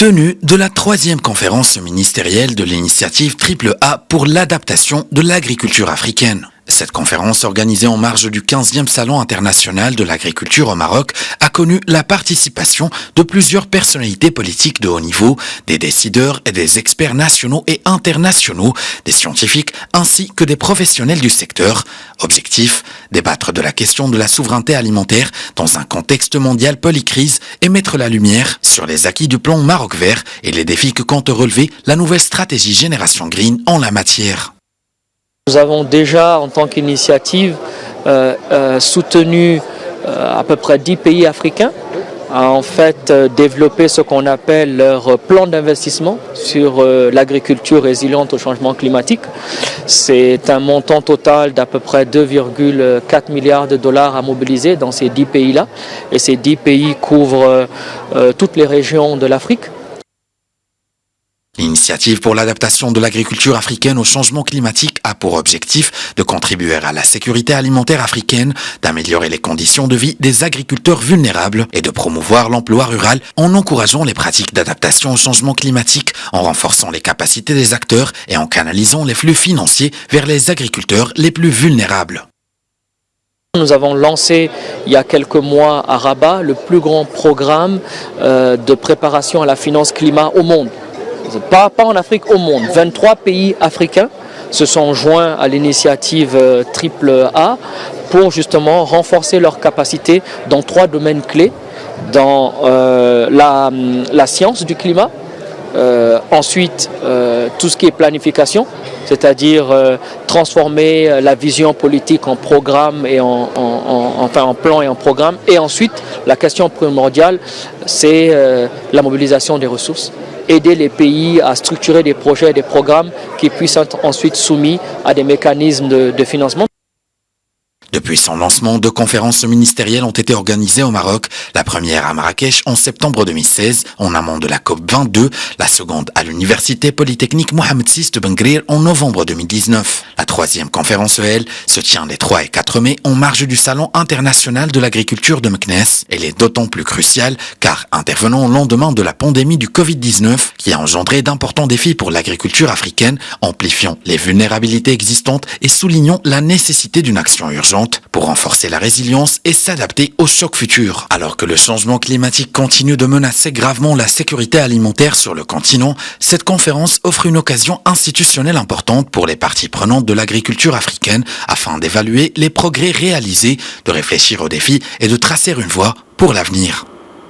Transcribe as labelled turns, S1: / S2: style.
S1: Tenue de la 3e conférence ministérielle de l'initiative AAA pour l'adaptation de l'agriculture africaine. Cette conférence, organisée en marge du 15e Salon international de l'agriculture au Maroc, a connu la participation de plusieurs personnalités politiques de haut niveau, des décideurs et des experts nationaux et internationaux, des scientifiques ainsi que des professionnels du secteur. Objectif, débattre de la question de la souveraineté alimentaire dans un contexte mondial polycrise et mettre la lumière sur les acquis du plan Maroc vert et les défis que compte relever la nouvelle stratégie Génération Green en la matière.
S2: Nous avons déjà, en tant qu'initiative, soutenu à peu près 10 pays africains à en fait développer ce qu'on appelle leur plan d'investissement sur l'agriculture résiliente au changement climatique. C'est un montant total d'à peu près 2,4 milliards de dollars à mobiliser dans ces 10 pays-là. Et ces 10 pays couvrent toutes les régions de l'Afrique.
S1: L'initiative pour l'adaptation de l'agriculture africaine au changement climatique a pour objectif de contribuer à la sécurité alimentaire africaine, d'améliorer les conditions de vie des agriculteurs vulnérables et de promouvoir l'emploi rural en encourageant les pratiques d'adaptation au changement climatique, en renforçant les capacités des acteurs et en canalisant les flux financiers vers les agriculteurs les plus vulnérables.
S2: Nous avons lancé il y a quelques mois à Rabat le plus grand programme de préparation à la finance climat au monde. Pas en Afrique, au monde. 23 pays africains se sont joints à l'initiative AAA pour justement renforcer leurs capacités dans 3 domaines clés. Dans la science du climat, ensuite tout ce qui est planification, c'est-à-dire transformer la vision politique en programme et en plan et en programme. Et ensuite, la question primordiale, c'est la mobilisation des ressources. Aider les pays à structurer des projets et des programmes qui puissent être ensuite soumis à des mécanismes de financement.
S1: Depuis son lancement, 2 conférences ministérielles ont été organisées au Maroc. La première à Marrakech en septembre 2016, en amont de la COP22. La seconde à l'Université Polytechnique Mohamed VI de Ben Guerir en novembre 2019. La 3e conférence, elle, se tient les 3 et 4 mai en marge du Salon international de l'agriculture de Meknès. Elle est d'autant plus cruciale car intervenant au lendemain de la pandémie du Covid-19 qui a engendré d'importants défis pour l'agriculture africaine, amplifiant les vulnérabilités existantes et soulignant la nécessité d'une action urgente pour renforcer la résilience et s'adapter aux chocs futurs. Alors que le changement climatique continue de menacer gravement la sécurité alimentaire sur le continent, cette conférence offre une occasion institutionnelle importante pour les parties prenantes de l'agriculture africaine afin d'évaluer les progrès réalisés, de réfléchir aux défis et de tracer une voie pour l'avenir.